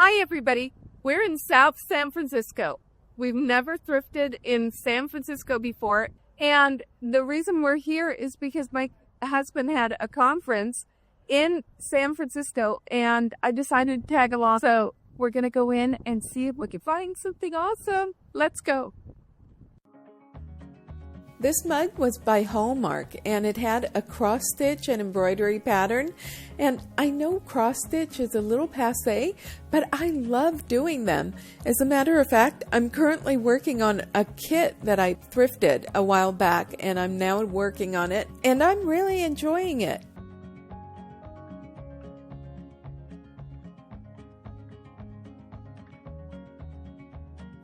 Hi, everybody. We're in South San Francisco. We've never thrifted in San Francisco before, and the reason we're here is because my husband had a conference in San Francisco, and I decided to tag along. So we're going to go in and see if we can find something awesome. Let's go. This mug was by Hallmark, and it had a cross-stitch and embroidery pattern. And I know cross-stitch is a little passé, but I love doing them. As a matter of fact, I'm currently working on a kit that I thrifted a while back, and I'm now working on it, and I'm really enjoying it.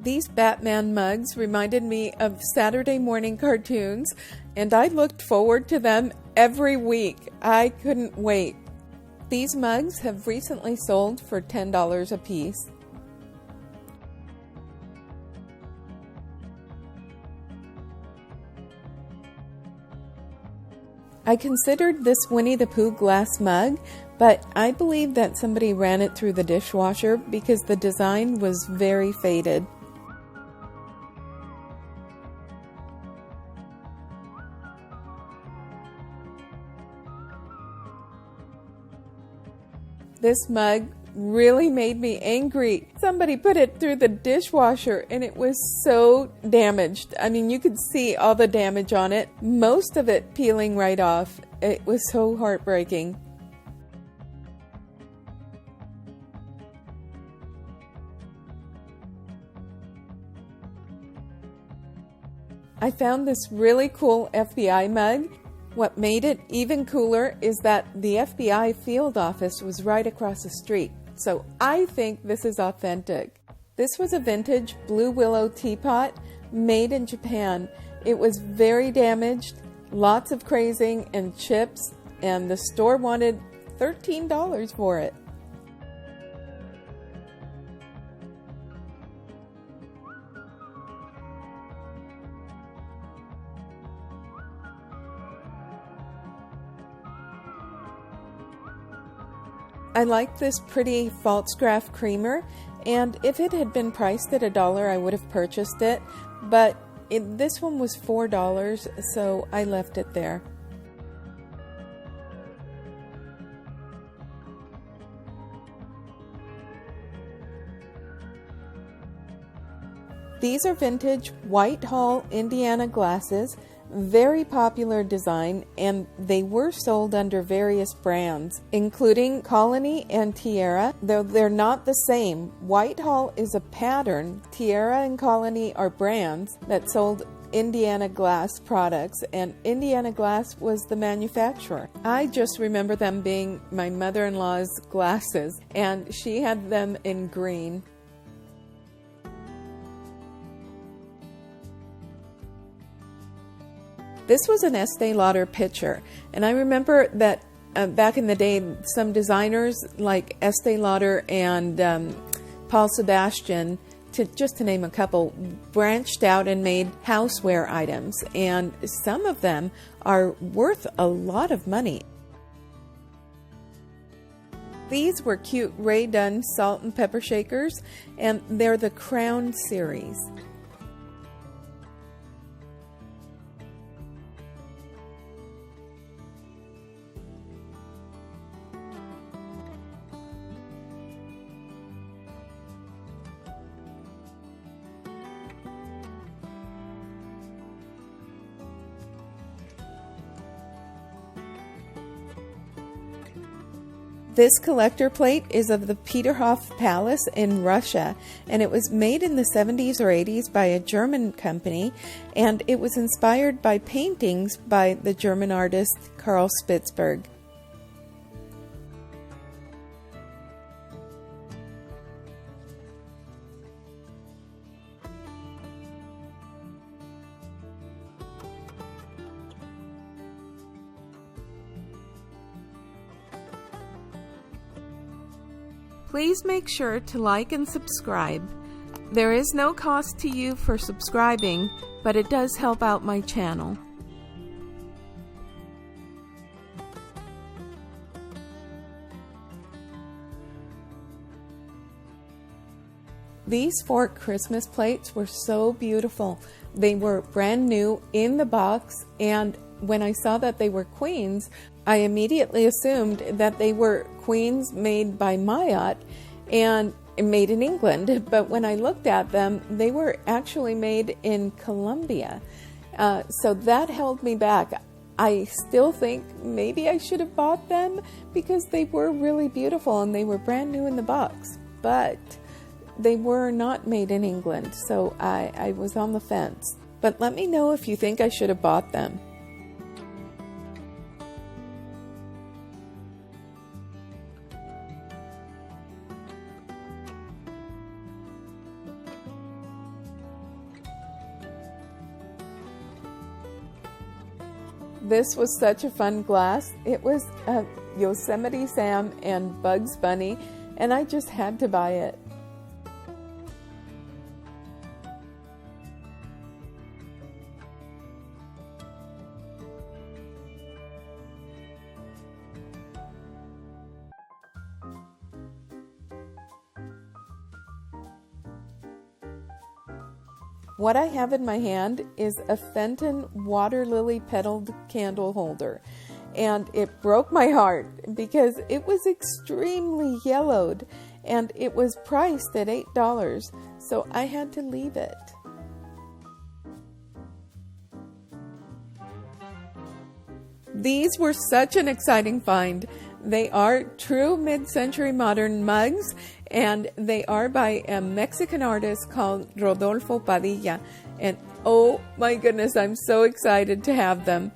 These Batman mugs reminded me of Saturday morning cartoons, and I looked forward to them every week. I couldn't wait. These mugs have recently sold for $10 a piece. I considered this Winnie the Pooh glass mug, but I believe that somebody ran it through the dishwasher because the design was very faded. This mug really made me angry. Somebody put it through the dishwasher and it was so damaged. I mean, you could see all the damage on it, most of it peeling right off. It was so heartbreaking. I found this really cool FBI mug. What made it even cooler is that the FBI field office was right across the street, so I think this is authentic. This was a vintage blue willow teapot made in Japan. It was very damaged, lots of crazing and chips, and the store wanted $13 for it. I like this pretty Falstaff creamer, and if it had been priced at $1, I would have purchased it, but this one was $4, so I left it there. These are vintage Whitehall, Indiana glasses. Very popular design, and they were sold under various brands, including Colony and Tiara, though they're not the same. Whitehall is a pattern. Tiara and Colony are brands that sold Indiana Glass products, and Indiana Glass was the manufacturer. I just remember them being my mother-in-law's glasses, and she had them in green. This was an Estee Lauder pitcher, and I remember that back in the day, some designers like Estee Lauder and Paul Sebastian, just to name a couple, branched out and made houseware items, and some of them are worth a lot of money. These were cute Rae Dunn salt and pepper shakers, and they're the Crown series. This collector plate is of the Peterhof Palace in Russia, and it was made in the 70s or 80s by a German company, and it was inspired by paintings by the German artist Karl Spitzberg. Please make sure to like and subscribe. There is no cost to you for subscribing, but it does help out my channel. These 4 Christmas plates were so beautiful. They were brand new in the box, and when I saw that they were queens, I immediately assumed that they were queens made by Mayotte and made in England. But when I looked at them, they were actually made in Colombia. So that held me back. I still think maybe I should have bought them because they were really beautiful and they were brand new in the box. But they were not made in England, so I was on the fence. But let me know if you think I should have bought them. This was such a fun glass. It was Yosemite Sam and Bugs Bunny, and I just had to buy it. What I have in my hand is a Fenton water lily petaled candle holder, and it broke my heart because it was extremely yellowed and it was priced at $8, so I had to leave it. These were such an exciting find. They are true mid-century modern mugs, and they are by a Mexican artist called Rodolfo Padilla. And oh my goodness, I'm so excited to have them.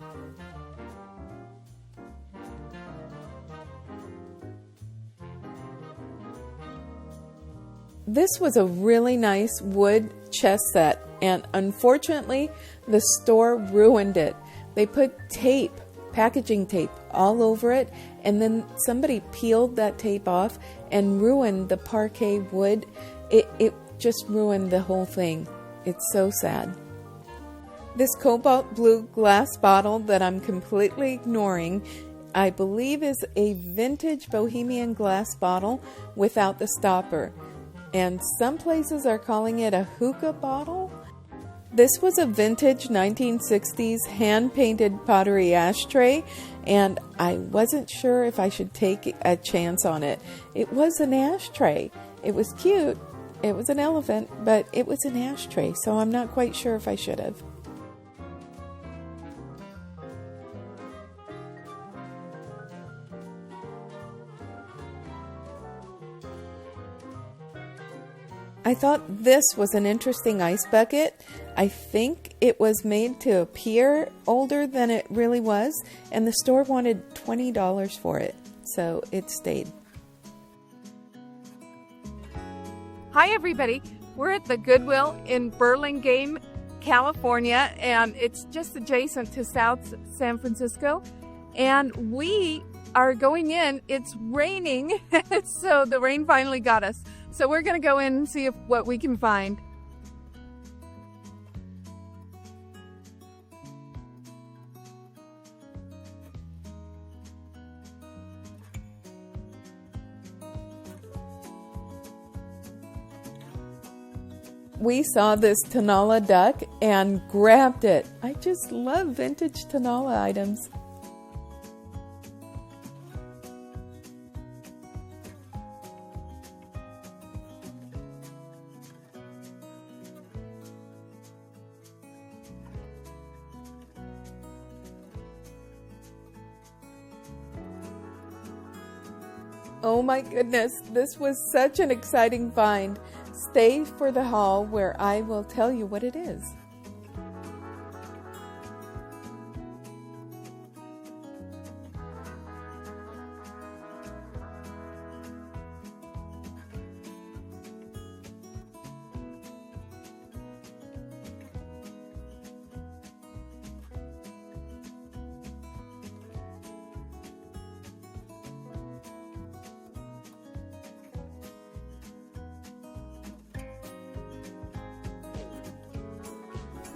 This was a really nice wood chess set, and unfortunately, the store ruined it. They put tape, packaging tape, all over it, and then somebody peeled that tape off and ruined the parquet wood. It just ruined the whole thing. It's so sad. This cobalt blue glass bottle that I'm completely ignoring, I believe is a vintage Bohemian glass bottle without the stopper. And some places are calling it a hookah bottle. This was a vintage 1960s hand-painted pottery ashtray, and I wasn't sure if I should take a chance on it. It was an ashtray. It was cute. It was an elephant, but it was an ashtray, so I'm not quite sure if I should have. I thought this was an interesting ice bucket. I think it was made to appear older than it really was, and the store wanted $20 for it, so it stayed. Hi everybody, we're at the Goodwill in Burlingame, California, and it's just adjacent to South San Francisco, and we are going in. It's raining, so the rain finally got us. So we're going to go in and see what we can find. We saw this Tanala duck and grabbed it. I just love vintage Tanala items. Oh my goodness, this was such an exciting find. Stay for the haul where I will tell you what it is.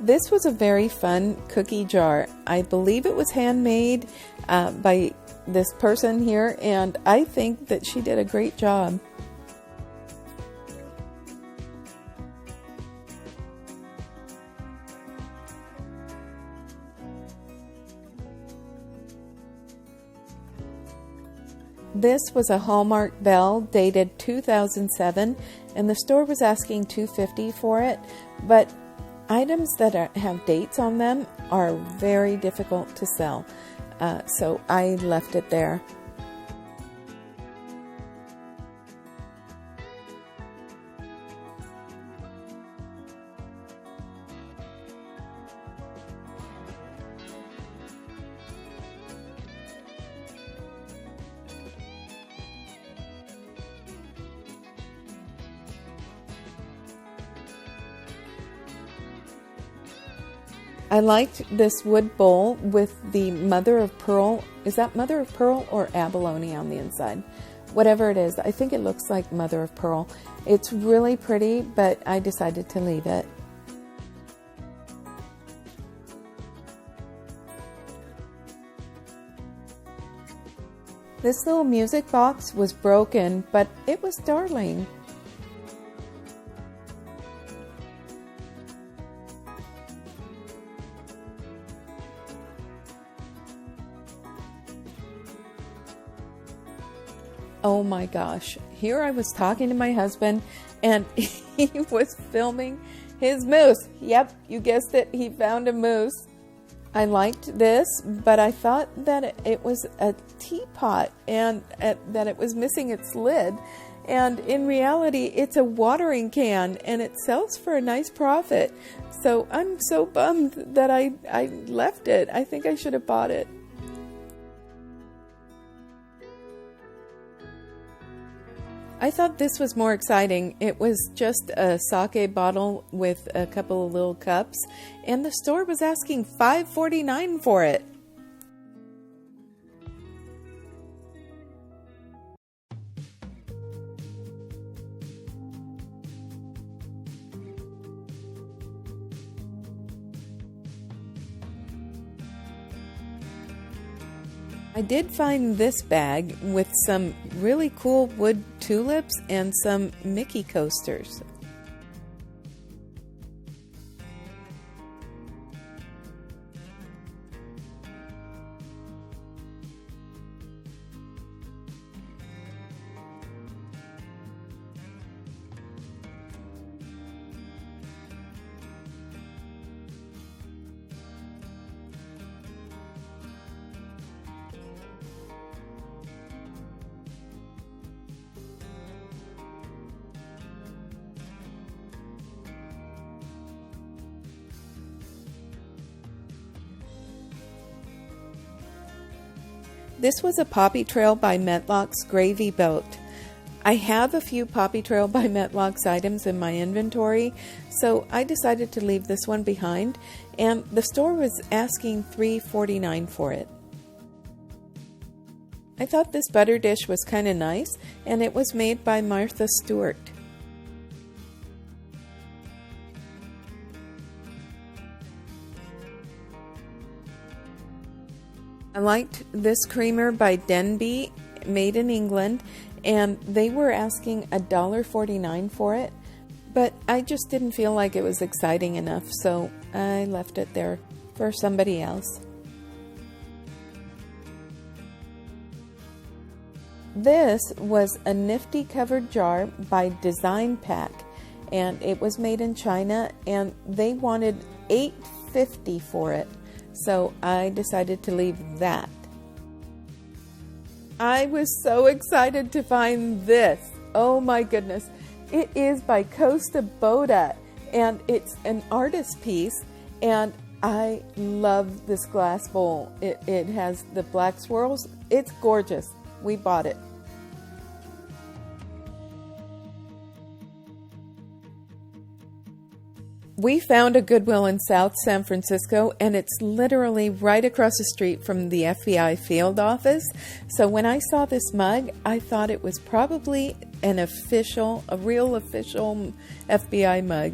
This was a very fun cookie jar. I believe it was handmade by this person here, and I think that she did a great job. This was a Hallmark bell dated 2007, and the store was asking $250 for it, but items that have dates on them are very difficult to sell, so I left it there. I liked this wood bowl with the mother of pearl. Is that mother of pearl or abalone on the inside? Whatever it is, I think it looks like mother of pearl. It's really pretty, but I decided to leave it. This little music box was broken, but it was darling. Oh my gosh, here I was talking to my husband and he was filming his moose. Yep, you guessed it, he found a moose. I liked this, but I thought that it was a teapot and that it was missing its lid. And in reality, it's a watering can and it sells for a nice profit. So I'm so bummed that I left it. I think I should have bought it. I thought this was more exciting. It was just a sake bottle with a couple of little cups, and the store was asking $5.49 for it. I did find this bag with some really cool wood tulips and some Mickey coasters. This was a Poppy Trail by Metlock's Gravy Boat. I have a few Poppy Trail by Metlock's items in my inventory, so I decided to leave this one behind, and the store was asking $3.49 for it. I thought this butter dish was kind of nice, and it was made by Martha Stewart. I liked this creamer by Denby, made in England, and they were asking $1.49 for it, but I just didn't feel like it was exciting enough, so I left it there for somebody else. This was a Nifty covered jar by Design Pack, and it was made in China, and they wanted $8.50 for it. So I decided to leave that. I was so excited to find this. Oh my goodness. It is by Costa Boda, and it's an artist piece, and I love this glass bowl. It has the black swirls. It's gorgeous. We bought it. We found a Goodwill in South San Francisco, and it's literally right across the street from the FBI field office. So when I saw this mug, I thought it was probably a real official FBI mug.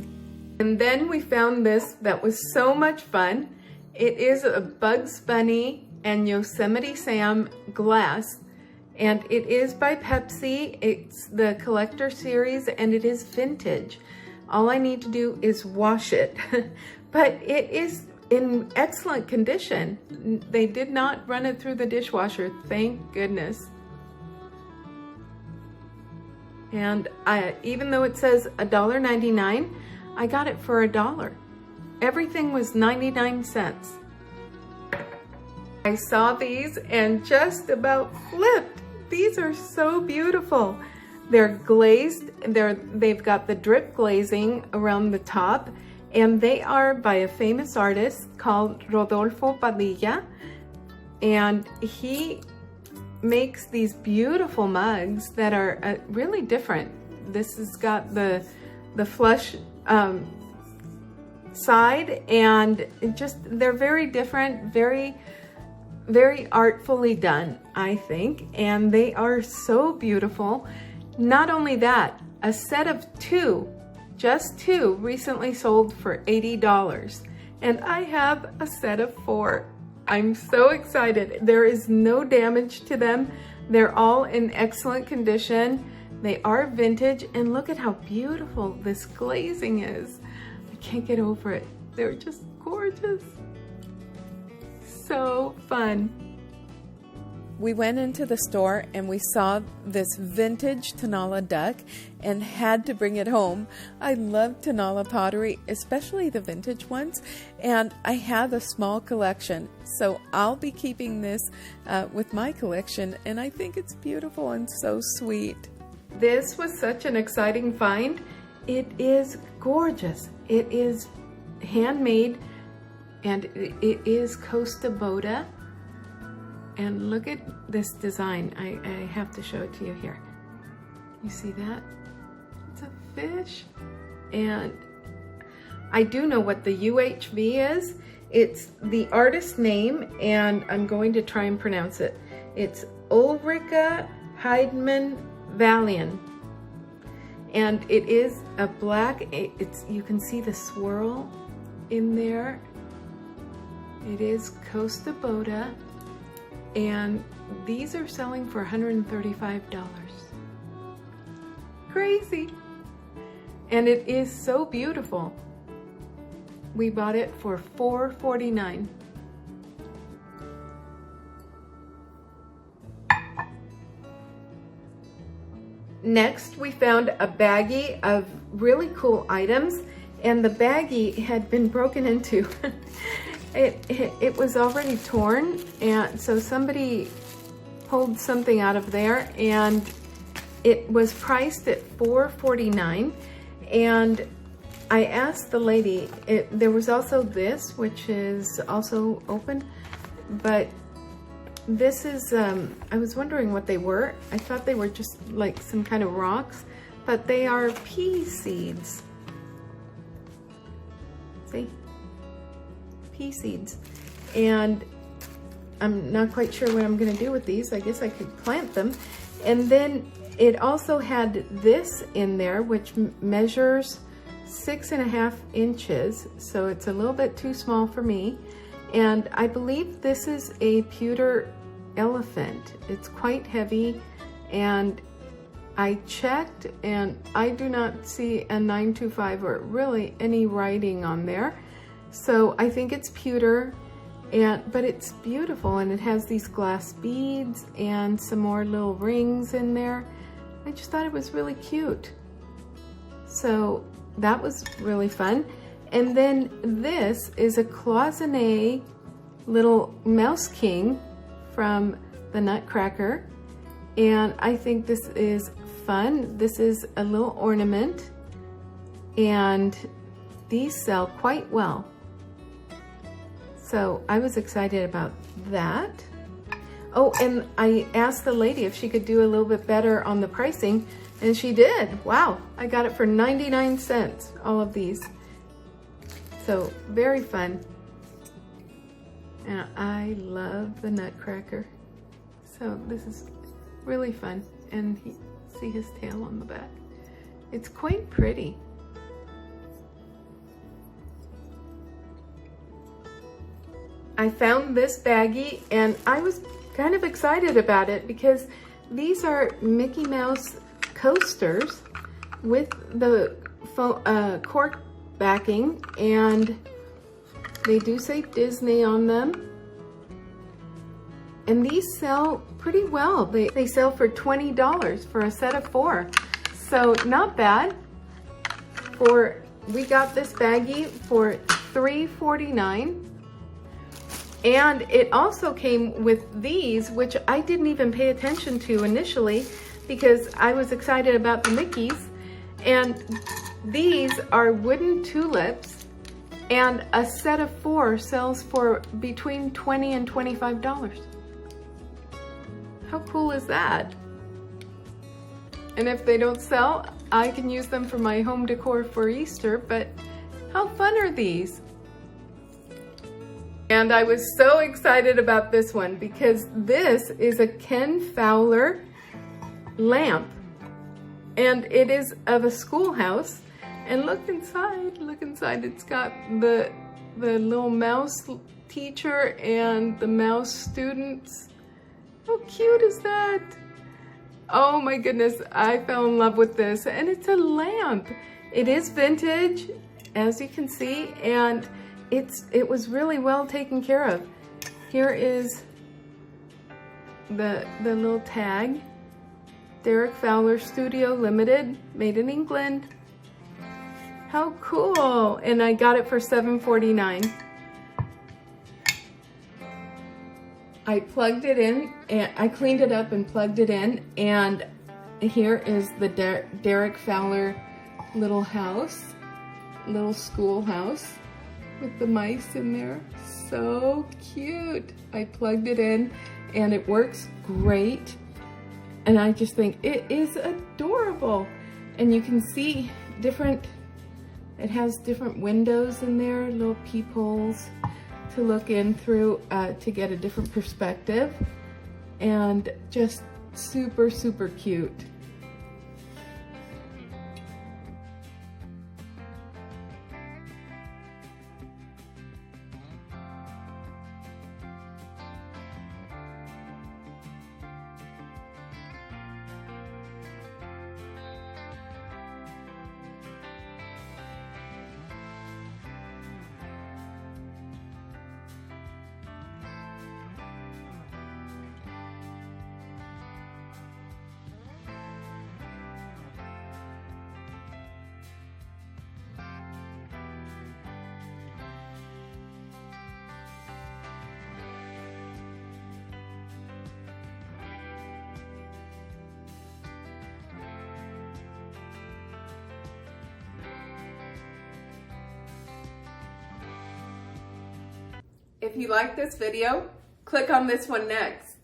And then we found this that was so much fun. It is a Bugs Bunny and Yosemite Sam glass, and it is by Pepsi. It's the collector series, and it is vintage. All I need to do is wash it, but it is in excellent condition. They did not run it through the dishwasher, thank goodness. And even though it says $1.99, I got it for $1. Everything was 99 cents. I saw these and just about flipped. These are so beautiful. They're glazed, they've got the drip glazing around the top, and they are by a famous artist called Rodolfo Padilla, and he makes these beautiful mugs that are really different. This has got the flush side, and they're very different, very artfully done, I think, and they are so beautiful. Not only that, a set of two, just two, recently sold for $80, and I have a set of 4. I'm so excited. There is no damage to them. They're all in excellent condition. They are vintage, and look at how beautiful this glazing is. I can't get over it. They're just gorgeous. So fun. We went into the store and we saw this vintage Tanala duck and had to bring it home. I love Tanala pottery, especially the vintage ones, and I have a small collection, so I'll be keeping this with my collection, and I think it's beautiful and so sweet. This was such an exciting find. It is gorgeous. It is handmade, and it is Costa Boda. And look at this design. I have to show it to you here. You see that? It's a fish. And I do know what the UHV is. It's the artist's name, and I'm going to try and pronounce it. It's Ulrika Heidman Valian. And it is a black, you can see the swirl in there. It is Costa Boda. And these are selling for $135. Crazy. And it is so beautiful. We bought it for $4.49. Next, we found a baggie of really cool items, and the baggie had been broken into. It was already torn, and so somebody pulled something out of there, and it was priced at $4.49. And I asked the lady, there was also this, which is also open, but this is, I was wondering what they were. I thought they were just like some kind of rocks, but they are pea seeds. See? Pea seeds. And I'm not quite sure what I'm going to do with these. I guess I could plant them. And then it also had this in there, which measures 6.5 inches, so it's a little bit too small for me. And I believe this is a pewter elephant. It's quite heavy, and I checked and I do not see a 925 or really any writing on there. So I think it's pewter, but it's beautiful, and it has these glass beads and some more little rings in there. I just thought it was really cute. So that was really fun. And then this is a cloisonné little mouse king from the Nutcracker, and I think this is fun. This is a little ornament, and these sell quite well. So I was excited about that. Oh, and I asked the lady if she could do a little bit better on the pricing, and she did. Wow, I got it for 99 cents, all of these. So very fun. And I love the Nutcracker. So this is really fun. And see his tail on the back. It's quite pretty. I found this baggie, and I was kind of excited about it because these are Mickey Mouse coasters with the cork backing, and they do say Disney on them. And these sell pretty well. They sell for $20 for a set of 4. So not bad. We got this baggie for $3.49. And it also came with these, which I didn't even pay attention to initially because I was excited about the Mickeys. And these are wooden tulips, and a set of 4 sells for between $20 and $25. How cool is that? And if they don't sell, I can use them for my home decor for Easter, but how fun are these? And I was so excited about this one because this is a Ken Fowler lamp. And it is of a schoolhouse. And look inside, it's got the little mouse teacher and the mouse students. How cute is that? Oh my goodness, I fell in love with this. And it's a lamp. It is vintage, as you can see, and it was really well taken care of. Here is the little tag. Derek Fowler Studio Limited, made in England. How cool! And I got it for $7.49. I plugged it in, and I cleaned it up and plugged it in, and here is the Derek Fowler little house, little schoolhouse with the mice in there. So cute! I plugged it in, and it works great. And I just think it is adorable. And you can see it has different windows in there, little peepholes to look in through to get a different perspective. And just super, super cute. If you like this video, click on this one next.